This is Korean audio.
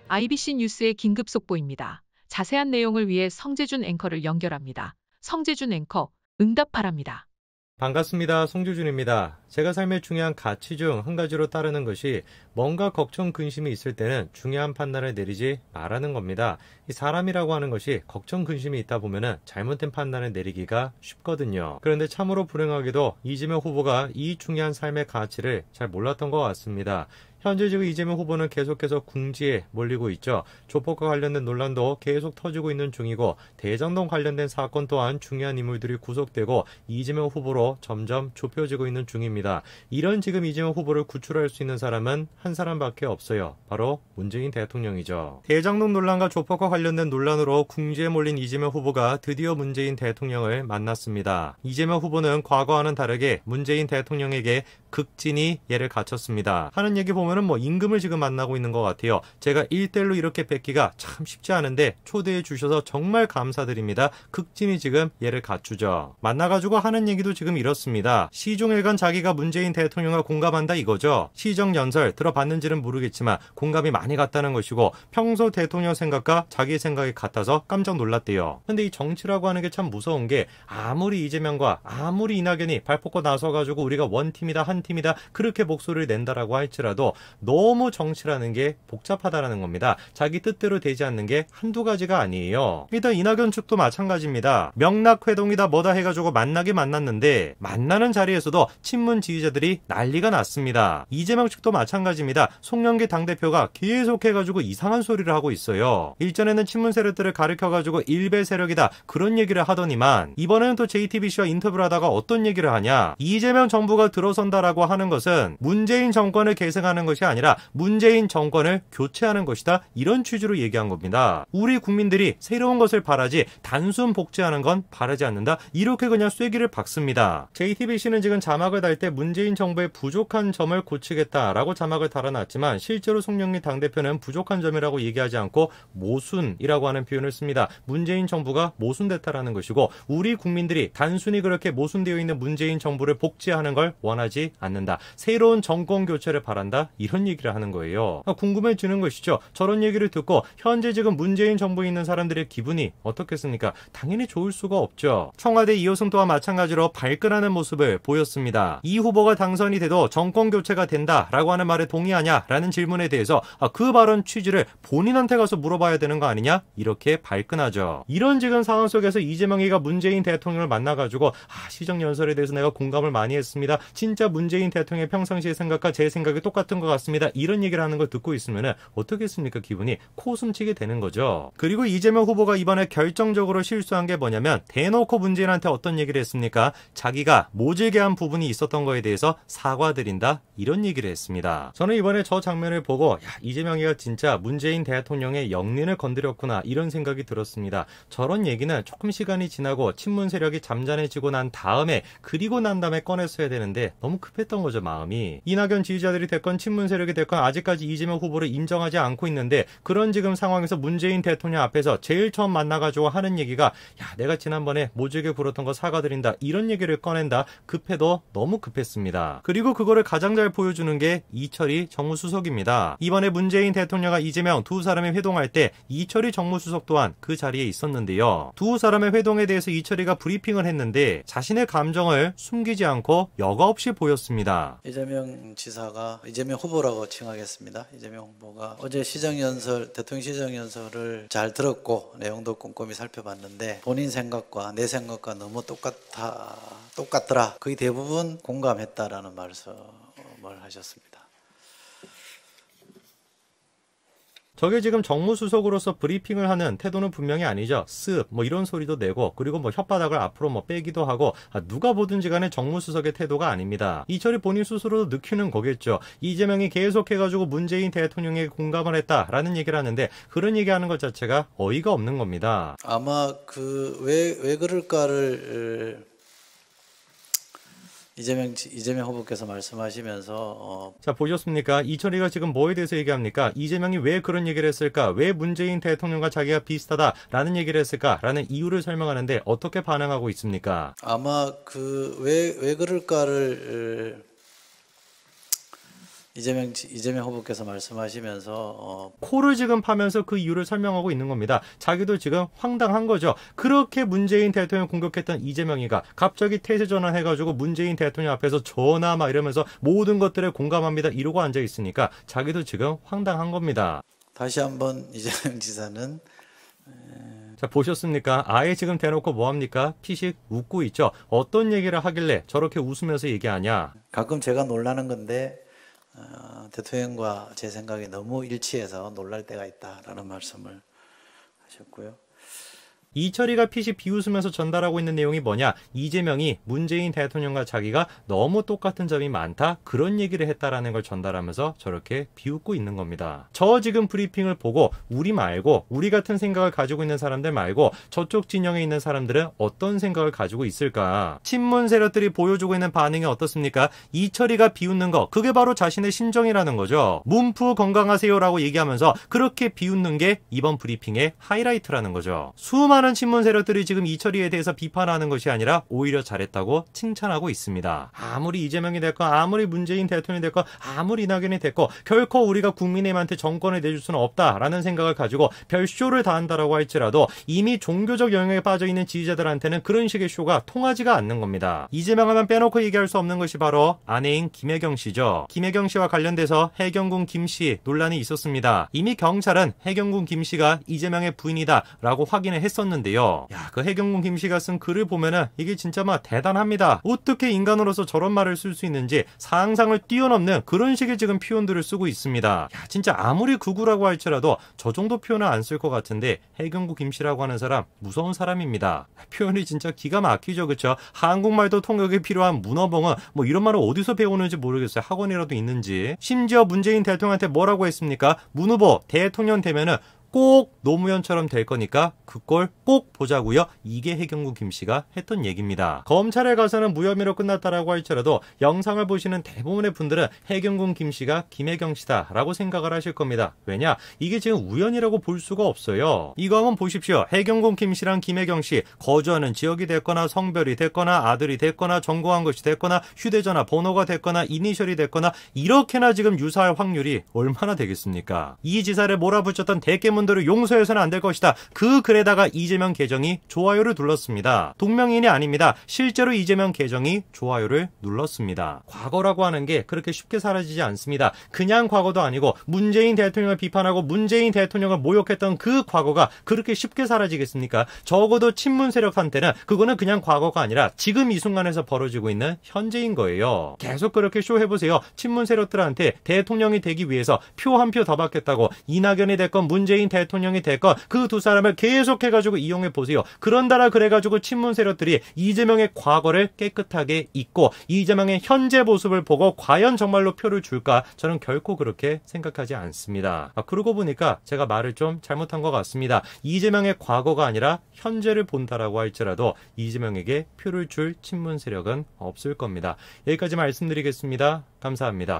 IBC 뉴스의 긴급 속보입니다. 자세한 내용을 위해 성재준 앵커를 연결합니다. 성재준 앵커, 응답 바랍니다. 반갑습니다. 송주준입니다. 제가 삶의 중요한 가치 중 한 가지로 따르는 것이 뭔가 걱정, 근심이 있을 때는 중요한 판단을 내리지 말라는 겁니다. 이 사람이라고 하는 것이 걱정, 근심이 있다 보면은 잘못된 판단을 내리기가 쉽거든요. 그런데 참으로 불행하게도 이재명 후보가 이 중요한 삶의 가치를 잘 몰랐던 것 같습니다. 현재 지금 이재명 후보는 계속해서 궁지에 몰리고 있죠. 조폭과 관련된 논란도 계속 터지고 있는 중이고 대장동 관련된 사건 또한 중요한 인물들이 구속되고 이재명 후보로 점점 좁혀지고 있는 중입니다. 이런 지금 이재명 후보를 구출할 수 있는 사람은 한 사람밖에 없어요. 바로 문재인 대통령이죠. 대장동 논란과 조폭과 관련된 논란으로 궁지에 몰린 이재명 후보가 드디어 문재인 대통령을 만났습니다. 이재명 후보는 과거와는 다르게 문재인 대통령에게 극진히 예를 갖췄습니다. 하는 얘기 보면은 임금을 지금 만나고 있는 것 같아요. 제가 1대1로 이렇게 뵙기가 참 쉽지 않은데 초대해 주셔서 정말 감사드립니다. 극진히 지금 예를 갖추죠. 만나가지고 하는 얘기도 지금 이렇습니다. 시종일관 자기가 문재인 대통령과 공감한다 이거죠. 시정연설 들어봤는지는 모르겠지만 공감이 많이 갔다는 것이고 평소 대통령 생각과 자기 생각이 같아서 깜짝 놀랐대요. 근데 이 정치라고 하는 게 참 무서운 게 아무리 이재명과 아무리 이낙연이 발 뻗고 나서가지고 우리가 원팀이다 한팀이다 그렇게 목소리를 낸다라고 할지라도 너무 정치라는 게 복잡하다라는 겁니다. 자기 뜻대로 되지 않는 게 한두 가지가 아니에요. 일단 이낙연 측도 마찬가지입니다. 명락회동이다 뭐다 해가지고 만났는데 만나는 자리에서도 친문 지지자들이 난리가 났습니다. 이재명 측도 마찬가지입니다. 송영길 당대표가 계속해가지고 이상한 소리를 하고 있어요. 일전에는 친문 세력들을 가리켜가지고 일베 세력이다 그런 얘기를 하더니만 이번에는 또 JTBC와 인터뷰를 하다가 어떤 얘기를 하냐, 이재명 정부가 들어선다라고 하는 것은 문재인 정권을 계승하는 것이 아니라 문재인 정권을 교체하는 것이다 이런 취지로 얘기한 겁니다. 우리 국민들이 새로운 것을 바라지 단순 복제하는 건 바라지 않는다 이렇게 그냥 쐐기를 박습니다. JTBC는 지금 자막을 달 때 문재인 정부의 부족한 점을 고치겠다라고 자막을 달아놨지만 실제로 송영길 당대표는 부족한 점이라고 얘기하지 않고 모순이라고 하는 표현을 씁니다. 문재인 정부가 모순됐다라는 것이고 우리 국민들이 단순히 그렇게 모순되어 있는 문재인 정부를 복제하는 걸 원하지 않는다. 새로운 정권 교체를 바란다 이런 얘기를 하는 거예요. 궁금해지는 것이죠. 저런 얘기를 듣고 현재 지금 문재인 정부에 있는 사람들의 기분이 어떻겠습니까? 당연히 좋을 수가 없죠. 청와대 이호승 또한 마찬가지로 발끈하는 모습을 보였습니다. 이 후보가 당선이 돼도 정권 교체가 된다라고 하는 말에 동의하냐라는 질문에 대해서 그 발언 취지를 본인한테 가서 물어봐야 되는 거 아니냐? 이렇게 발끈하죠. 이런 지금 상황 속에서 이재명이가 문재인 대통령을 만나가지고 시정연설에 대해서 내가 공감을 많이 했습니다. 진짜 문재인 대통령의 평상시의 생각과 제 생각이 똑같은 것 같습니다. 이런 얘기를 하는 걸 듣고 있으면 어떻겠습니까? 기분이 코웃음치게 되는 거죠. 그리고 이재명 후보가 이번에 결정적으로 실수한 게 뭐냐면 대놓고 문재인한테 어떤 얘기를 했습니까? 자기가 모질게 한 부분이 있었던 거에 대해서 사과드린다 이런 얘기를 했습니다. 저는 이번에 저 장면을 보고 이재명이가 진짜 문재인 대통령의 영린을 건드렸구나 이런 생각이 들었습니다. 저런 얘기는 조금 시간이 지나고 친문 세력이 잠잠해지고 난 다음에 그리고 난 다음에 꺼냈어야 되는데 너무 급했던 거죠 마음이. 이낙연 지지자들이 됐건 친문 세력이 됐건 아직까지 이재명 후보를 인정하지 않고 있는데 그런 지금 상황에서 문재인 대통령 앞에서 제일 처음 만나가지고 하는 얘기가 내가 지난번에 모질게 굴었던 거 사과드린다 이런 얘기를 꺼낸다. 급해도 너무 급했습니다. 그리고 그거를 가장 잘 보여주는 게 이철이 정무수석입니다. 이번에 문재인 대통령과 이재명 두 사람이 회동할 때 이철이 정무수석 또한 그 자리에 있었는데요. 두 사람의 회동에 대해서 이철이가 브리핑을 했는데 자신의 감정을 숨기지 않고 여과 없이 보였습니다. 이재명 지사가 이재명 후보라고 칭하겠습니다. 이재명 후보가 어제 시정연설, 대통령 시정연설을 잘 들었고 내용도 꼼꼼히 살펴봤는데 본인 생각과 내 생각과 너무 똑같더라. 거의 대부분 공감했다라는 말씀을 하셨습니다. 저게 지금 정무수석으로서 브리핑을 하는 태도는 분명히 아니죠. 쓱 이런 소리도 내고 그리고 혓바닥을 앞으로 빼기도 하고 누가 보든지 간에 정무수석의 태도가 아닙니다. 이철이 본인 스스로도 느끼는 거겠죠. 이재명이 계속해가지고 문재인 대통령에게 공감을 했다라는 얘기를 하는데 그런 얘기하는 것 자체가 어이가 없는 겁니다. 아마 왜 그럴까를 이재명 후보께서 말씀하시면서 자 보셨습니까? 이철이가 지금 뭐에 대해서 얘기합니까? 이재명이 왜 그런 얘기를 했을까? 왜 문재인 대통령과 자기가 비슷하다라는 얘기를 했을까라는 이유를 설명하는데 어떻게 반응하고 있습니까? 아마 왜 그럴까를 이재명 후보께서 말씀하시면서 코를 지금 파면서 그 이유를 설명하고 있는 겁니다. 자기도 지금 황당한 거죠. 그렇게 문재인 대통령 공격했던 이재명이가 갑자기 태세 전환해가지고 문재인 대통령 앞에서 전화 막 이러면서 모든 것들에 공감합니다 이러고 앉아 있으니까 자기도 지금 황당한 겁니다. 다시 한번 이재명 지사는 자, 보셨습니까? 아예 지금 대놓고 뭐합니까? 피식 웃고 있죠. 어떤 얘기를 하길래 저렇게 웃으면서 얘기하냐? 가끔 제가 놀라는 건데 대통령과 제 생각이 너무 일치해서 놀랄 때가 있다라는 말씀을 하셨고요. 이철이가 피식 비웃으면서 전달하고 있는 내용이 뭐냐? 이재명이 문재인 대통령과 자기가 너무 똑같은 점이 많다? 그런 얘기를 했다라는 걸 전달하면서 저렇게 비웃고 있는 겁니다. 저 지금 브리핑을 보고 우리 말고 우리 같은 생각을 가지고 있는 사람들 말고 저쪽 진영에 있는 사람들은 어떤 생각을 가지고 있을까? 친문 세력들이 보여주고 있는 반응이 어떻습니까? 이철이가 비웃는 거 그게 바로 자신의 심정이라는 거죠. 문프 건강하세요라고 얘기하면서 그렇게 비웃는 게 이번 브리핑의 하이라이트라는 거죠. 수많은 친문 세력들이 지금 이철이에 대해서 비판하는 것이 아니라 오히려 잘했다고 칭찬하고 있습니다. 아무리 이재명이 됐건 아무리 문재인 대통령이 됐건 아무리 이낙연이 됐건 결코 우리가 국민의힘한테 정권을 내줄 수는 없다라는 생각을 가지고 별쇼를 다 한다라고 할지라도 이미 종교적 영역에 빠져있는 지지자들한테는 그런 식의 쇼가 통하지가 않는 겁니다. 이재명 하면 빼놓고 얘기할 수 없는 것이 바로 아내인 김혜경 씨죠. 김혜경 씨와 관련돼서 해경군 김씨 논란이 있었습니다. 이미 경찰은 해경군 김씨가 이재명의 부인이다라고 확인을 했었는데요. 야, 그 해경군 김씨가 쓴 글을 보면은 이게 진짜 막 대단합니다. 어떻게 인간으로서 저런 말을 쓸 수 있는지 상상을 뛰어넘는 그런 식의 지금 표현들을 쓰고 있습니다. 야, 진짜 아무리 극우라고 할지라도 저 정도 표현을 안 쓸 것 같은데 해경군 김씨라고 하는 사람 무서운 사람입니다. 표현이 진짜 기가 막히죠, 그쵸? 한국말도 통역이 필요한 문어봉은 뭐 이런 말을 어디서 배우는지 모르겠어요. 학원이라도 있는지. 심지어 문재인 대통령한테 뭐라고 했습니까? 문 후보 대통령 되면은 꼭 노무현처럼 될 거니까 그 꼴 꼭 보자고요. 이게 해경군 김씨가 했던 얘기입니다. 검찰에 가서는 무혐의로 끝났다라고 할지라도 영상을 보시는 대부분의 분들은 해경군 김씨가 김혜경 씨다라고 생각을 하실 겁니다. 왜냐? 이게 지금 우연이라고 볼 수가 없어요. 이거 한번 보십시오. 해경군 김씨랑 김혜경 씨 거주하는 지역이 됐거나 성별이 됐거나 아들이 됐거나 전공한 것이 됐거나 휴대전화 번호가 됐거나 이니셜이 됐거나 이렇게나 지금 유사할 확률이 얼마나 되겠습니까? 이 지사를 몰아붙였던 대깨문들을 용서해서는 안 될 것이다. 그 글에다가 이재명 계정이 좋아요를 눌렀습니다. 동명이인이 아닙니다. 실제로 이재명 계정이 좋아요를 눌렀습니다. 과거라고 하는 게 그렇게 쉽게 사라지지 않습니다. 그냥 과거도 아니고 문재인 대통령을 비판하고 문재인 대통령을 모욕했던 그 과거가 그렇게 쉽게 사라지겠습니까? 적어도 친문 세력한테는 그거는 그냥 과거가 아니라 지금 이 순간에서 벌어지고 있는 현재인 거예요. 계속 그렇게 쇼해보세요. 친문 세력들한테 대통령이 되기 위해서 표 한 표 더 받겠다고 이낙연이 됐건 문재인 대통령이 됐건 그 두 사람을 계속해가지고 이용해 보세요. 그런다라 그래가지고 친문 세력들이 이재명의 과거를 깨끗하게 잊고 이재명의 현재 모습을 보고 과연 정말로 표를 줄까? 저는 결코 그렇게 생각하지 않습니다. 그러고 보니까 제가 말을 좀 잘못한 것 같습니다. 이재명의 과거가 아니라 현재를 본다라고 할지라도 이재명에게 표를 줄 친문 세력은 없을 겁니다. 여기까지 말씀드리겠습니다. 감사합니다.